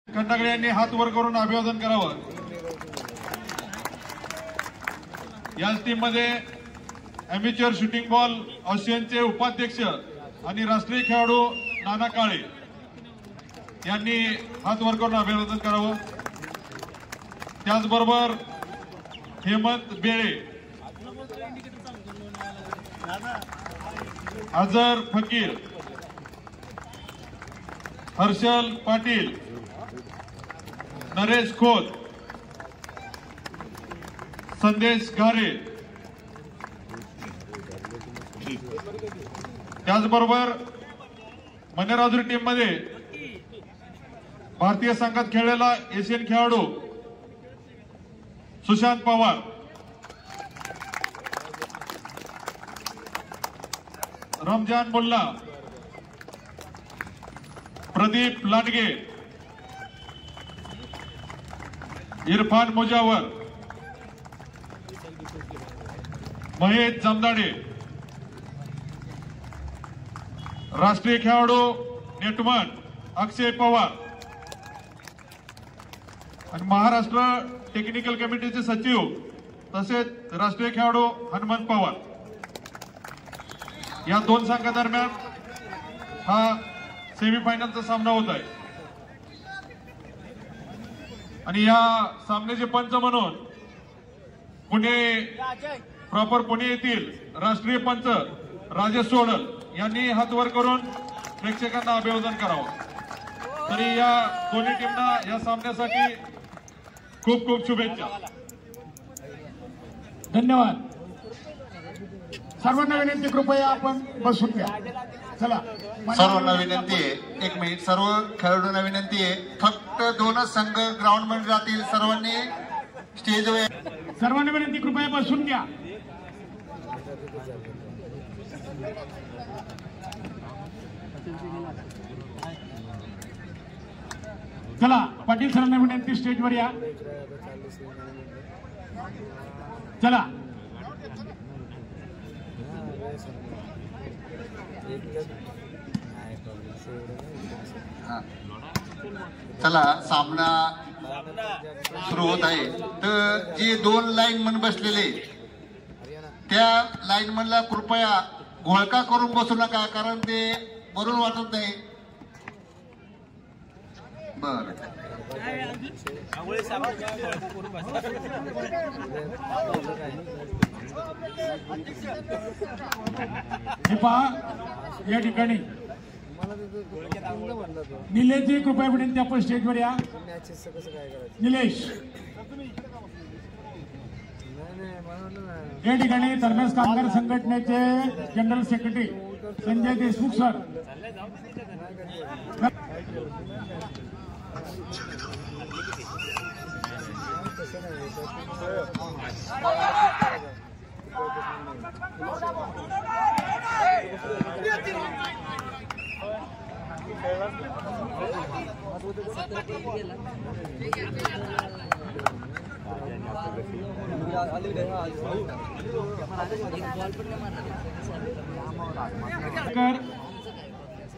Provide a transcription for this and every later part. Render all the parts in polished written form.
खंडागळे यांनी हात वर करून अभिवादन करावं। याच टीम मध्ये अॅमेच्युअर शूटिंग बॉल ऑस्ट्रेलियनचे उपाध्यक्ष आणि राष्ट्रीय खेळाडू नाना काळे यांनी हात वर करून अभिवादन करावं। त्याचबरोबर हेमंत बेळे, अजर फकीर, हर्षल पाटील, नरेश खोत, संदेश घारे, त्याचबरोबर मनेराजुरी टीम मध्ये भारतीय संघात खेळलेला एशियन खेळाडू सुशांत पवार, रमजान मुल्ला, प्रदीप लांडगे, इरफान मुजावर, महेश जमदाडे, राष्ट्रीय खेळाडू नेटमन अक्षय पवार आणि महाराष्ट्र टेक्निकल कमिटीचे सचिव तसेच राष्ट्रीय खेळाडू हनुमंत पवार या दोन संघादरम्यान हा सेमीफायनलचा सामना होत आहे। आणि या सामन्याचे पंच म्हणून प्रॉपर पुणे येथील राष्ट्रीय पंच राजेश सोडल यांनी हात वर करून प्रेक्षकांना अभिवादन करावं। तरी या दोन्ही टीमना या सामन्यासाठी खूप खूप शुभेच्छा। धन्यवाद। सर्वांना विनंती, कृपया आपण बसून घ्या। चला, सर्वांना विनंती आहे, एक मिनिट, सर्व खेळाडूंना विनंती आहे, फक्त दोनच संघ ग्राउंड मध्ये जातील, सर्वांनी स्टेजवर। सर्वांना विनंती, कृपया बसून घ्या। चला, पाटील सरांना विनंती, स्टेजवर या। चला, चला, सामना सुरू होत आहे। तर जे दोन लाईनमन बसलेले त्या लाईनमनला कृपया घोळका करून बसू नका, कारण ते बरोबर वाटत नाही। बर, हे पहा, या ठिकाणी निलेशजी, कृपया विनंती, आपण स्टेजवर या। निलेश, या ठिकाणी धर्मेश कामगार संघटनेचे general secretary Sanjay Deshmukh sir,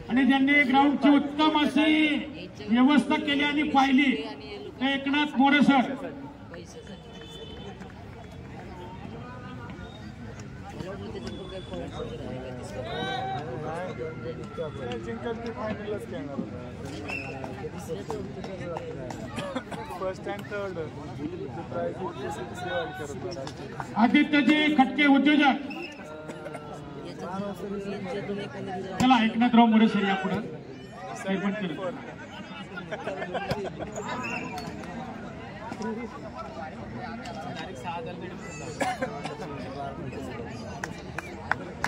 आणि ज्यांनी ग्राउंडची उत्तम अशी व्यवस्था केली आणि पाहिली ते एकनाथ मोरे सर। आदित्यजी खटके, उद्योजक। चला, एकनाथराव मोरे सर या पुढे पण करत।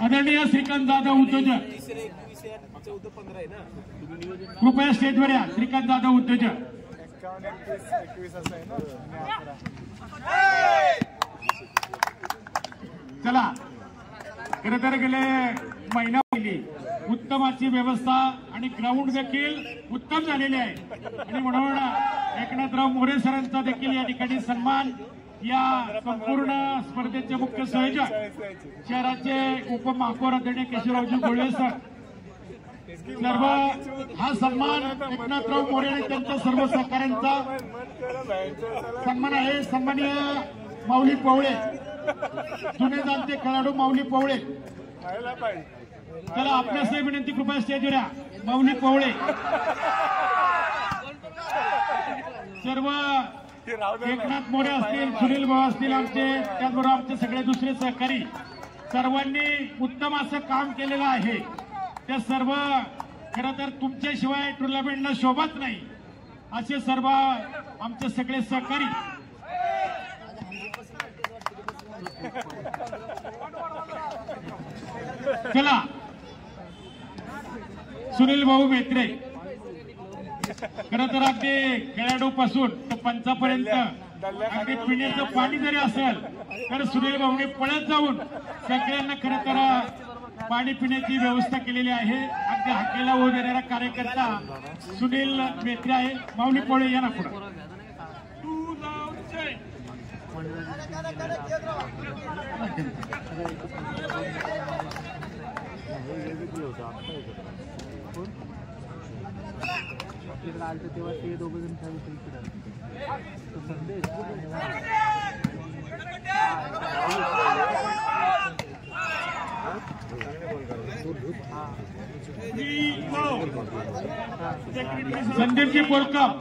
आदरणीय श्रीकांत जाधव, उद्योजक, कृपया स्टेजवर या। श्रीकांत जाधव, उद्योजक। चला, खरं तर गेले महिना पहिली उत्तमाची व्यवस्था आणि ग्राउंड देखील उत्तम झालेले आहे आणि म्हणून एकनाथराव मोरे सरांचा देखील या ठिकाणी सन्मान या संपूर्ण स्पर्धेचे मुख्य संयोजक शहराचे उपमहापौर आदरणीय केशवरावजी गोळे सर सर्व हा सन्मान एकनाथराव मोरे आणि त्यांच्या सर्व सहकाऱ्यांचा सन्मान आहे. सन्माननीय माऊली पवळे, जुने जाणते खेळाडू माऊली पवळे, चला आपल्यास विनंती, कृपया स्टेजवर या. माऊली पवळे सर्व एकनाथ मोरे असतील, सुनील भाऊ असतील आमचे, त्याचबरोबर आमचे सगळे दुसरे सहकारी, सर्वांनी उत्तम असं काम केलेलं आहे. त्या सर्व खरं तर तुमच्याशिवाय टुर्नामेंटला शोभाच नाही असे सर्व आमचे सगळे सहकारी. चला सुनील भाऊ मेत्रे, खरं तर अगदी खेळाडू पासून तर पंचापर्यंत अगदी पिण्याचं पाणी जरी असेल तर सुनील भाऊने पळत जाऊन सगळ्यांना खरं तर पाणी पिण्याची व्यवस्था केलेली आहे. अगदी हाकेला होऊ देणारा कार्यकर्ता सुनील मेत्रे आहे. माऊली पवळे या ना पुढे. तेव्हा ते दोघं जण संदेश संदीपजी बोलकप,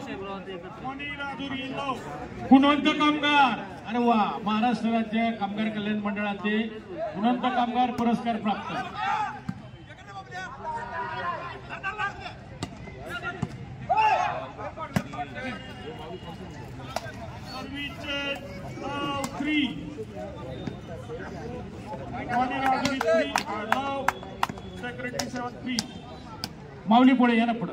गुणवंत कामगार, अरे वा, महाराष्ट्र राज्य कामगार कल्याण मंडळाचे गुणवंत कामगार पुरस्कार प्राप्त. माऊली पुढे या ना पुढे.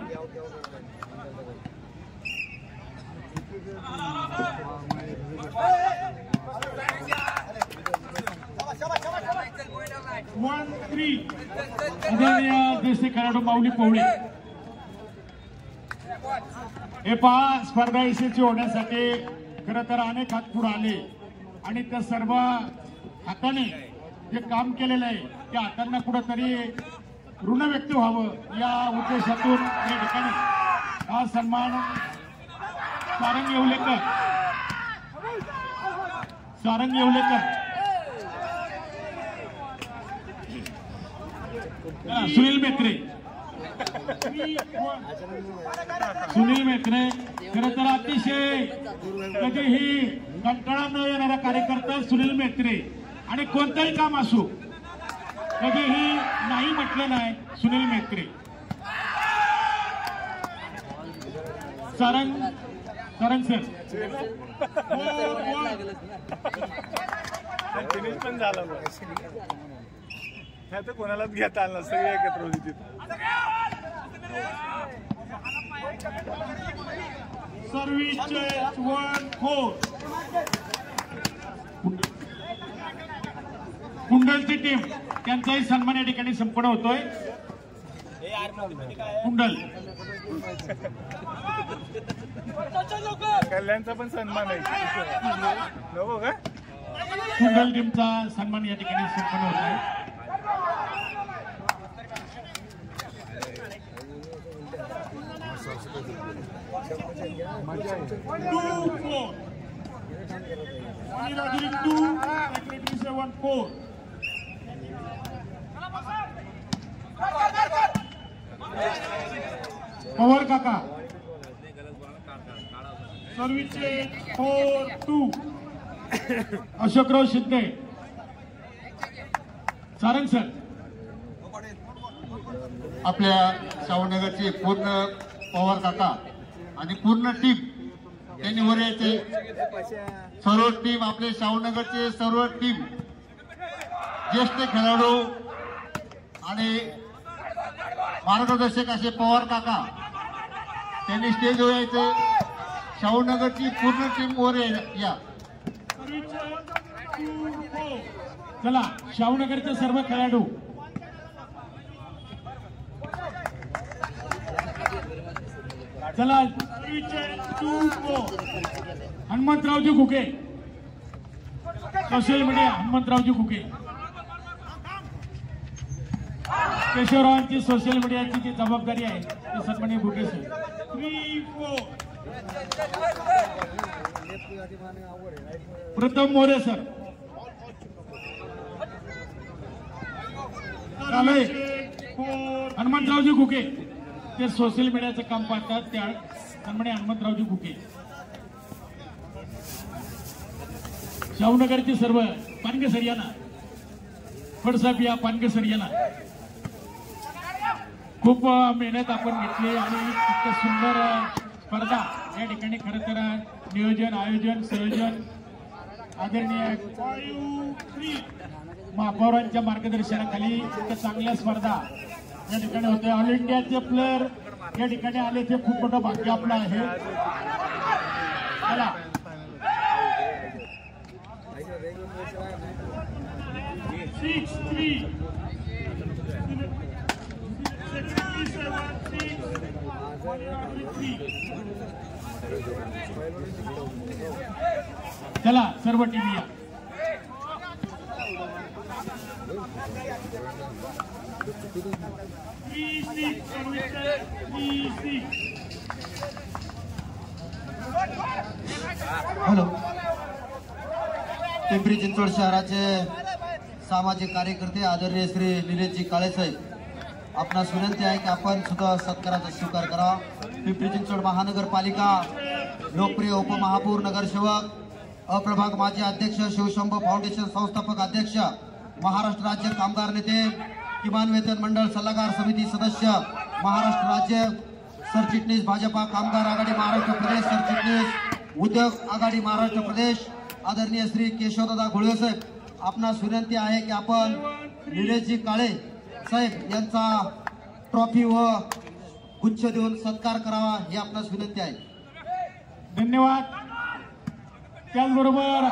देशी खेळाडू माऊली पवळे. हे पहा, स्पर्धा यशस्वी होण्यासाठी खरं तर अनेक हात पुढे आले आणि त्या सर्व हाताने जे काम केलेलं आहे त्या हातांना कुठंतरी ऋण व्यक्त व्हावं या उद्देशातून या ठिकाणी हा सन्मान सारंग येवलेकर सुनील मेत्रे खरं तर अतिशय कधीही कंटाळा न येणारा कार्यकर्ता सुनील मेत्रे आणि कोणतंही काम असो कधीही नाही म्हटलं नाही सुनील मेत्रे. सारंग सर फिनिश पण झालं नाही तर कोणालाच घेता आलं, सगळे एकत्र होती तिथे. सर्व्हिस 1-4 कुंडलची टीम, त्यांचाही सन्मान या ठिकाणी संपन्न होतोय. कुंडल कल्याणचा पण सन्मान आहे नको का? कुंडल टीमचा सन्मान या ठिकाणी संपन्न होतोय. पवार काका सर्व्हिस 4-2 अशोकराव शिंदे. सारंग सर आपल्या शाहूनगरची पूर्ण पवार काका आणि पूर्ण टीम त्यांनी वर यायचे. सर्व टीम, आपले शाहूनगरचे सर्व टीम, ज्येष्ठ खेळाडू आणि मार्गदर्शक असे पवार काका त्यांनी स्टेजवर यायचे. शाहूनगरची पूर्ण टीम वर या. चला शाहूनगरचे सर्व खेळाडू चला. Hanumantraoji Ghuge, social media Hanumantraoji Ghuge. केशवरावांची सोशल मीडियाची जी जबाबदारी आहे ती सन्माननीय भुके सर. 3-4 प्रथम मोरे सर. हनुमंतरावजी घुके ते सोशल मीडियाचं काम पाहतात त्या सन्माननीय हनुमंतरावजी घुके. शाहूनगरची सर्व पानगे सर यांना फडसाहेब या पानगे सर यांना खूप मेहनत आपण घेतली आणि इतकं सुंदर स्पर्धा या ठिकाणी खरं तर नियोजन आयोजन संयोजन आदरणीय महापौरांच्या मार्गदर्शनाखाली इतकं चांगल्या स्पर्धा या ठिकाणी होते. ऑल इंडियाचे प्लेयर या ठिकाणी आले ते खूप मोठं भाग्य आपलं आहे. चला 6-3 चला सर्व टीम या. हॅलो. पिंपरी चिंचवड शहराचे सामाजिक कार्यकर्ते आदरणीय श्री निलेशजी काळे साहेब, आपणास विनंती आहे की आपण सुद्धा सत्काराचा स्वीकार करा. पिंपरी चिंचवड महानगरपालिका लोकप्रिय उपमहापौर नगरसेवक अप्रभाग माजी अध्यक्ष शिवशंभो फाउंडेशन संस्थापक अध्यक्ष महाराष्ट्र राज्य कामगार नेते किमान वेतन मंडळ सल्लागार समिती सदस्य महाराष्ट्र राज्य सरचिटणीस भाजपा कामगार आघाडी महाराष्ट्र प्रदेश सरचिटणीस उद्योग आघाडी महाराष्ट्र प्रदेश आदरणीय श्री केशवदादा घोळवे साहेब, आपणास विनंती आहे की आपण निलेशजी काळे साहेब यांचा ट्रॉफी व गुच्छ देऊन सत्कार करावा ही आपणास विनंती आहे. धन्यवाद. त्याचबरोबर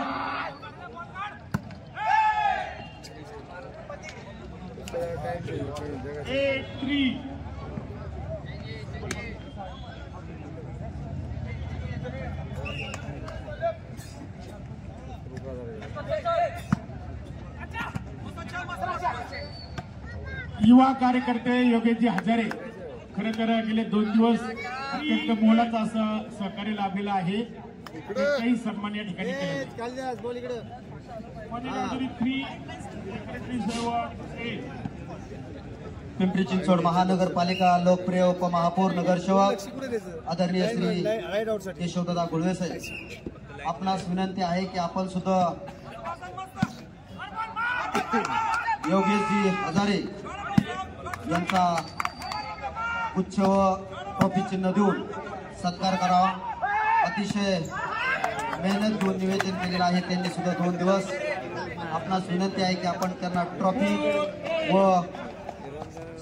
युवा कार्यकर्ते योगेशजी हजारे खरं तर गेले 2 दिवस अत्यंत मोलाचं असं सहकार्य लाभलेलं आहे. काही सन्मान या ठिकाणी केले. पिंपरी चिंचवड महानगरपालिका लोकप्रिय उपमहापौर नगरसेवक आदरणीय श्री केशवदादा घोळवे साहेब, आपणास विनंती आहे की आपण सुद्धा योगेशजी हजारे यांचा गुच्छ व ट्रॉफी चिन्ह देऊन सत्कार करावा. अतिशय मेहनत घेऊन निवेदन केलेलं आहे त्यांनी सुद्धा 2 दिवस. आपणास विनंती आहे की आपण त्यांना ट्रॉफी व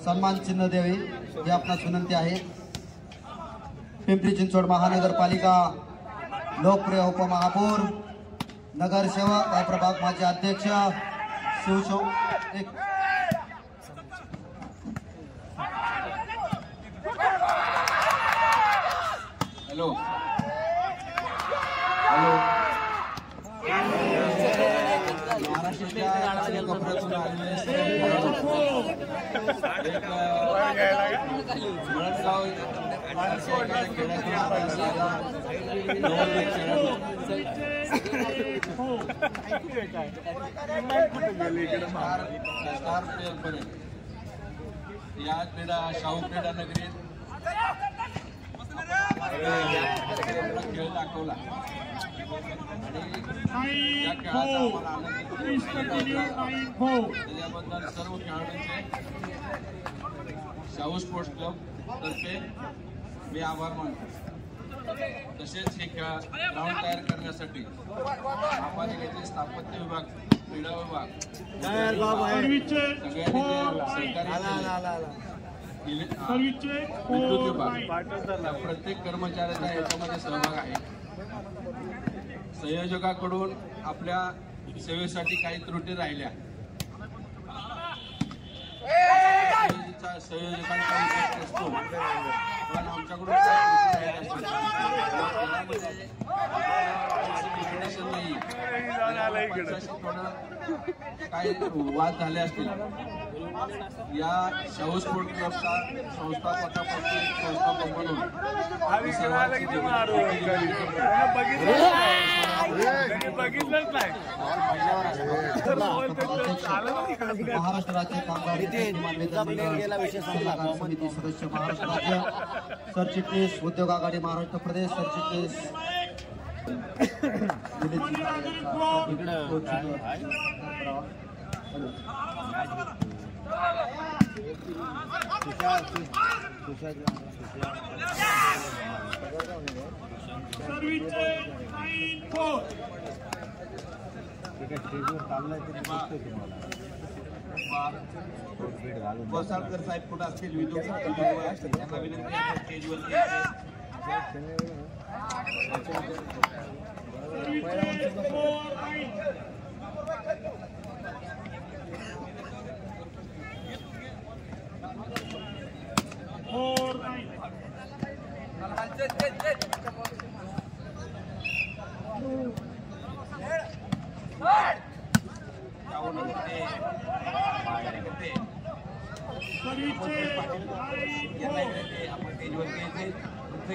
सन्मान चिन्ह द्यावे ही आपणास विनंती आहे. पिंपरी चिंचवड महानगरपालिका लोकप्रिय उपमहापौर नगरसेवक अप्रभाग माजी अध्यक्ष शिवशंभो हॅलो हॅलो या क्रीडा शाहू क्रीडा नगरीत खेळ दाखवला आणि या खेळाचा आम्हाला आनंद त्याच्याबद्दल सर्व खेळाडूंचे शाहू स्पोर्ट्स क्लब तर्फे मी आभार मानतो. तसेच हे ग्राउंड तयार करण्यासाठी महापालिकेचे स्थापत्य विभाग क्रीडा विभाग विद्युत विभाग प्रत्येक कर्मचाऱ्याचा याच्यामध्ये सहभाग आहे. संयोजकाकडून आपल्या सेवेसाठी काही त्रुटी राहिल्या संयोजकांचा विचार असतो पण आमच्याकडून नाही इकडे. थोडं काय वाद झाले असतील. या शाहू स्पोर्ट क्लबचा संस्थापकापैकी संस्थापक म्हणून आम्ही आला किती मारू बघितलंच नाही. महाराष्ट्र राज्य कामगार समिती सदस्य महाराष्ट्र राज्य सरचिटणीस उद्योग आघाडी महाराष्ट्र प्रदेश सरचिटणीस गोसाळकर साहेब कुठं असतील विद्युत त्यांना विनंती आहे स्टेजवरती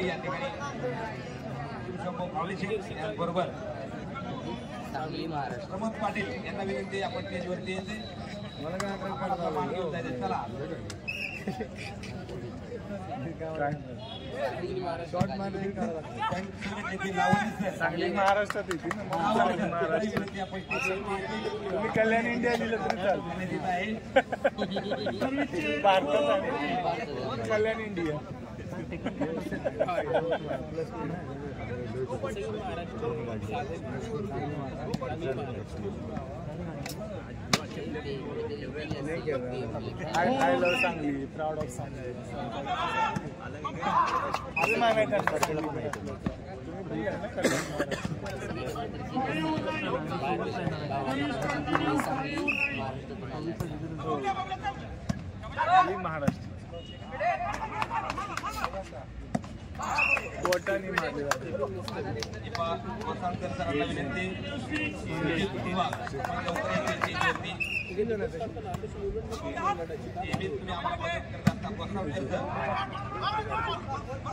या ठिकाणी बरोबर प्रमोद पाटील यांना विनंती आपण स्टेजवरती यायचे. चला सांगली महाराष्ट्रात येते ना. तुम्ही कल्याण इंडिया लिहिलं तरी चालतं. भारतात आहे Kalyan India. I love Sangli. Proud of Sangli. अजून माहिती महाराष्ट्र बोटानी मारली सरांना विनंती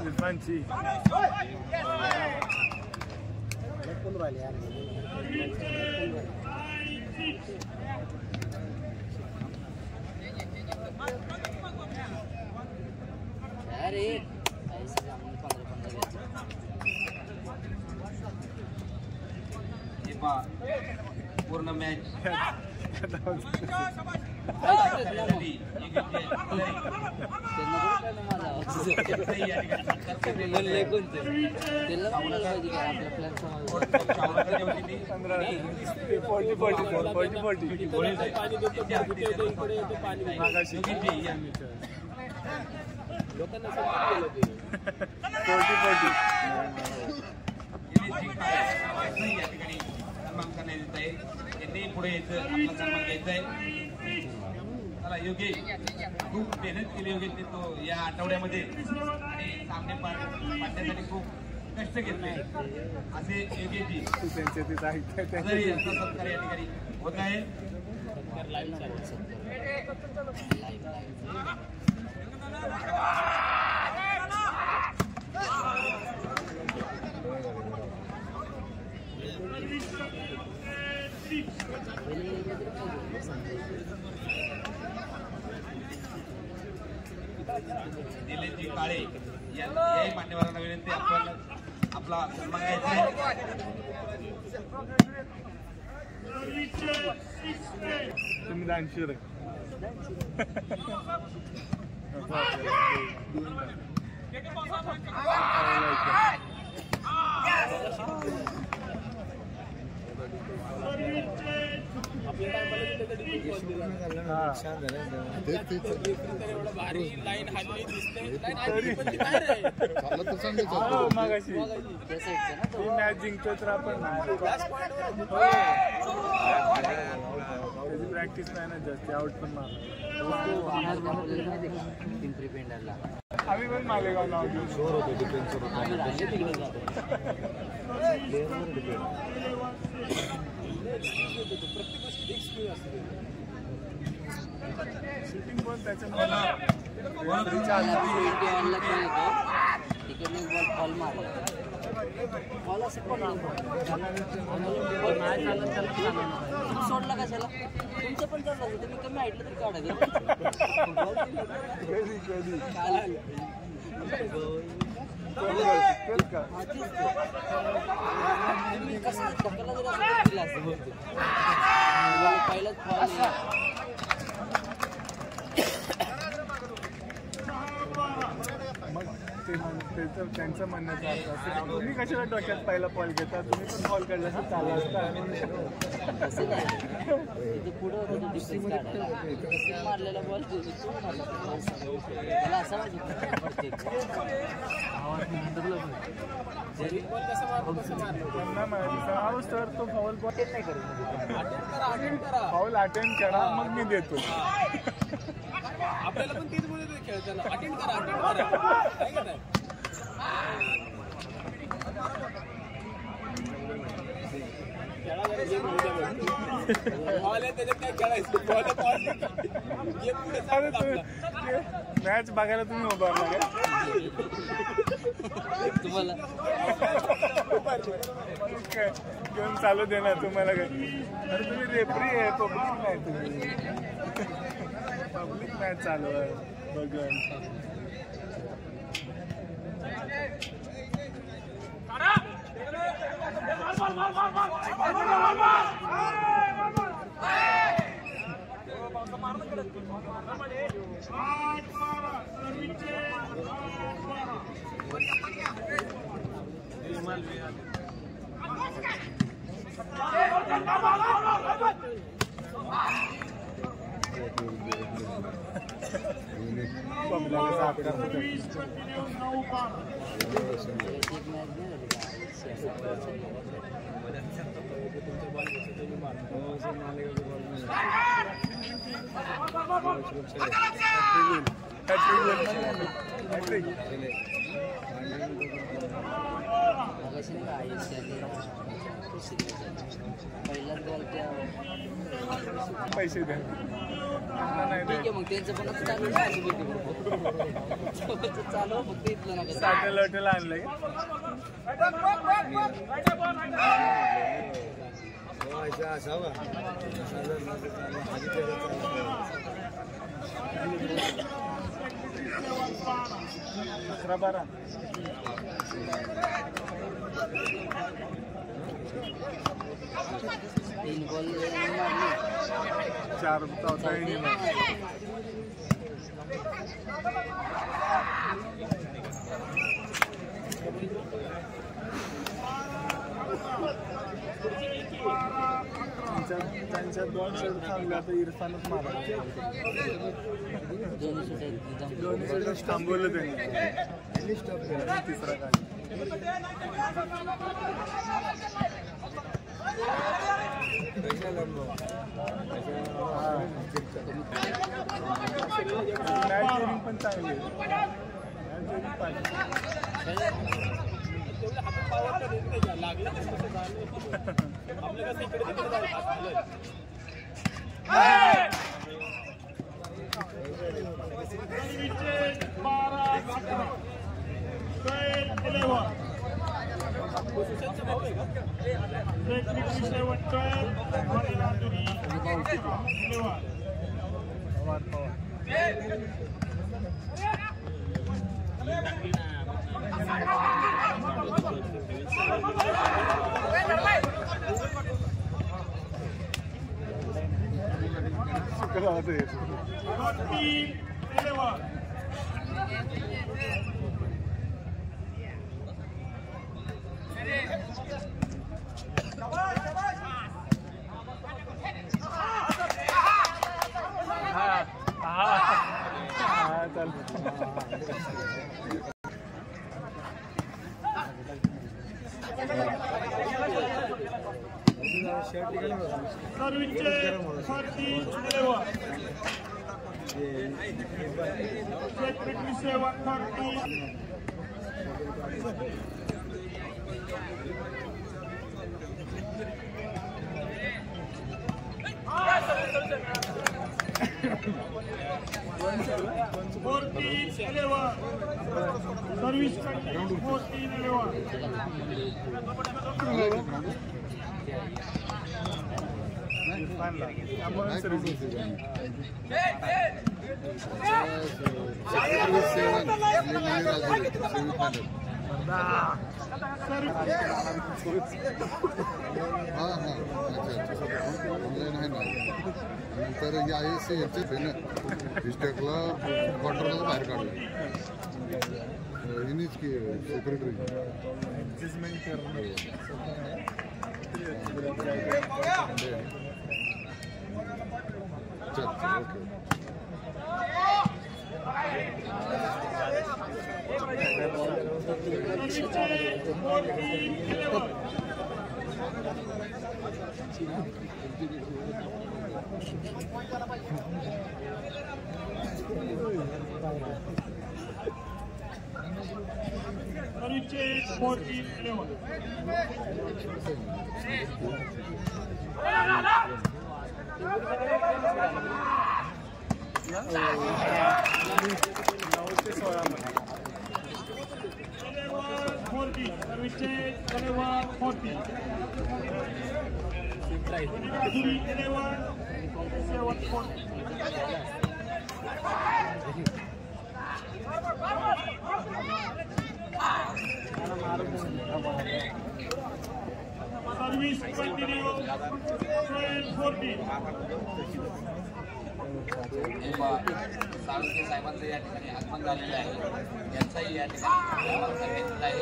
इरफानची अरे पूर्ण मॅच पुढे यायचं आपला सन्मान घ्यायचा आहे. चला योगेश खूप मेहनत केली योगेशने तो या आठवड्यामध्ये आणि सामने पाडण्यासाठी खूप कष्ट घेतले असे योगेशजी यांचा सत्कार या ठिकाणी होत आहे. निलेशजी काळे याही मान्यवरांना विनंती आपण आपला सन्मान घ्यायचा आहे. तुम्ही दानशूर मॅच जिंकतो तर आपण प्रॅक्टिस नाही ना जास्त आउट पण आम्ही पण मालेगाव नाव घेऊन शोर होतो डिफेन्सवर शूटिंग पण त्याच्या तिकडनं बॉल फॉल मारला बॉल असं पडला सोडला कशाला तुमचं पण चाललं होतं मी कमी ऐकलं तरी काढायचं तुम्ही कसं धक्काला जरी असं दिला असतं पहिलाच फॉल मग त्यांचं म्हणण्याचं अर्थ असं तुम्ही कशाला डोक्यात पहिला बॉल घेता तुम्ही पण बॉल काढला असं चालला असता पुढं होतं डिफेन्स काढायला मारलेला बॉल त्याला असा सर तो फाऊल नाही करू फाऊल अटेंड करा मग मी देतो आपल्याला पण तेच बोलत खेळताना अटेंड करा त्याच्यात काय खेळायचं मॅच बघायला तुम्ही उभारला काय तुम्हाला घेऊन चालू देणार तुम्हाला काय अरे तुम्ही रेफरी आहे पब्लिक नाही तुम्ही पब्लिक मॅच चालू आहे बघा पहिलाच बॉल त्या पैसे द्या ठीक आहे मग त्यांचं पण चालू चालू फक्त इथलं नका साठेल हॉटेल आणलंय दुसरा बारा तीन बॉल मारले 4 चौथा इनिंग त्यांच्या 2 शॉट थांबले आता इरफानच मारा दोन्ही शॉट थांबवलं त्यांनी स्टॉप केला तिसरा काय मॅच पण चांगली लागला आपलं कसं इकडे सर्विस ऑनलाईन आहे ना नंतर याचे यांचेच आहे ना डिस्ट्रिक्टला क्वार्टरला बाहेर काढलं हिनीच की सेक्रेटरी सर्विस कंटिन्यू 12-14 साळुंखे साहेबांचं या ठिकाणी आगमन झालेलं आहे यांचाही या ठिकाणी घेतलेला आहे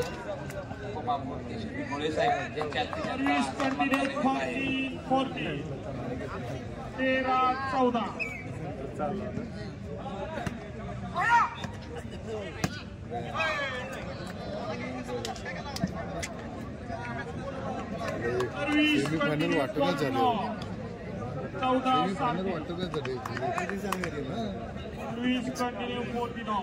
उपमहापौर केशवजी गोळे साहेब यांच्या सर्विस कंटिन्यू 14-14 13-14 सेमीफायनल वाटतच झाले 14-7 वाटतच झाले सर्विस कंटिन्यू 14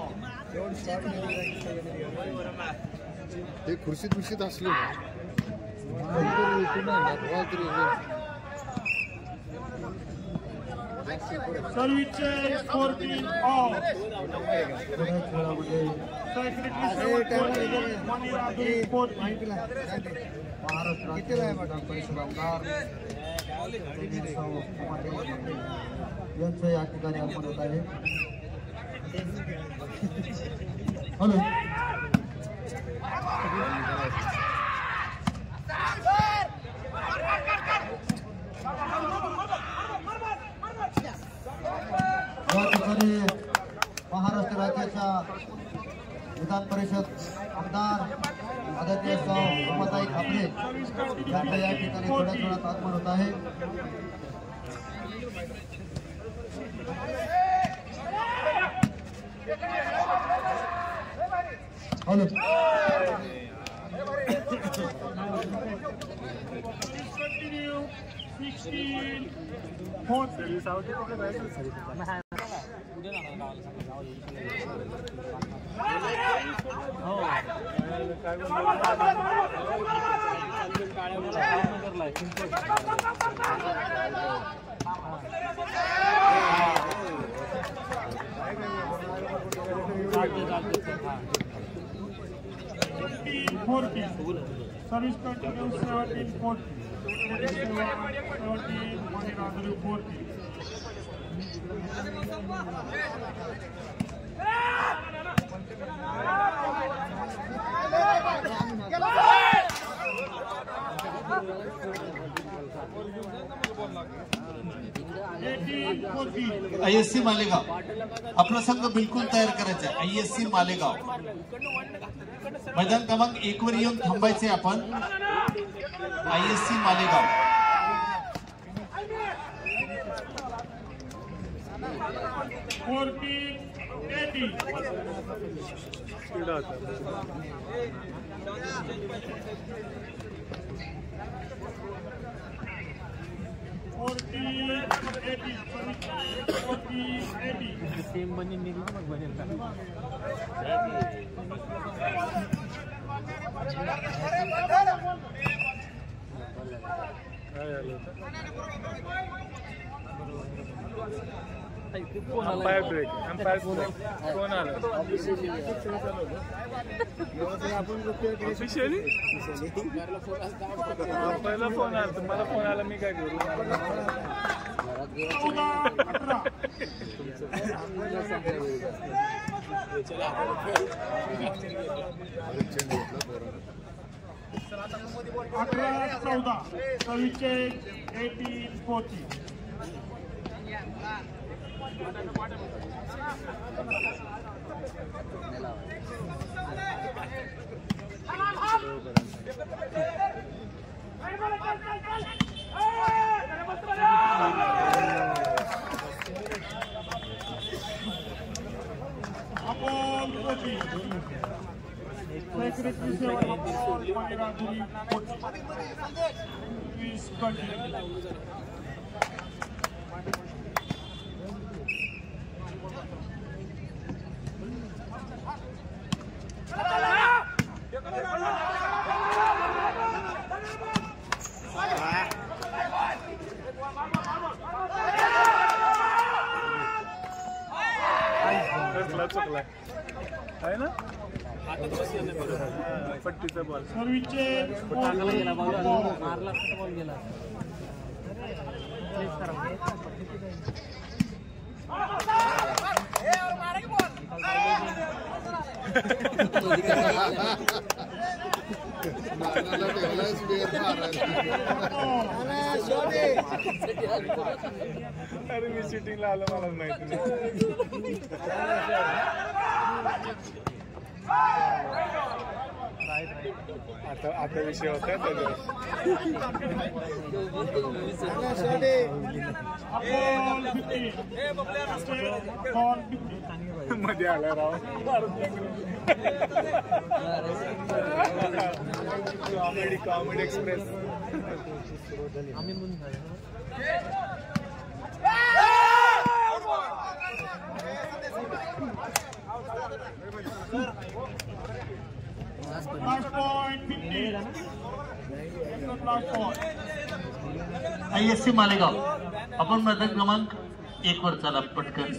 ते खुर्शीत असले सर्विस 14 ऑफ सेक्रेटरी यांचं या ठिकाणी आपण होत आहे हॅलो या ठिकाणी महाराष्ट्र राज्याच्या विधान परिषद आमदार आदरणीय उमाताई खापरे यांच्या या ठिकाणी थोड्याच वेळात आगमन होत आहे hello continue 16-14 service continue 17-14 ISC Malegaon आपला संघ बिलकुल तयार करायचा आहे ISC मालेगाव मैदान क्रमांक 1 वर येऊन थांबायचे आपण ISC मालेगाव 40-80 सेम बनी निघली मग बनेल का अंपायर ब्रेक कोण आलं ऑफिशियली पहिला फोन आला तुम्हाला फोन आला मी काय करू चुकलाय आहे ना पट्टीचा बॉल अरे मी सिटिंगला आलो मला माहिती नाही आता विषय होता मध्ये आला राव कॉमेडी एक्सप्रेस ISC मालेगाव आपण मैदान क्रमांक 1 वर चला पटकन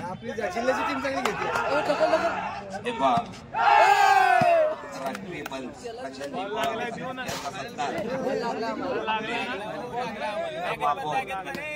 आपली जिल्ह्याची टीम चांगली घेतली राष्ट्रीय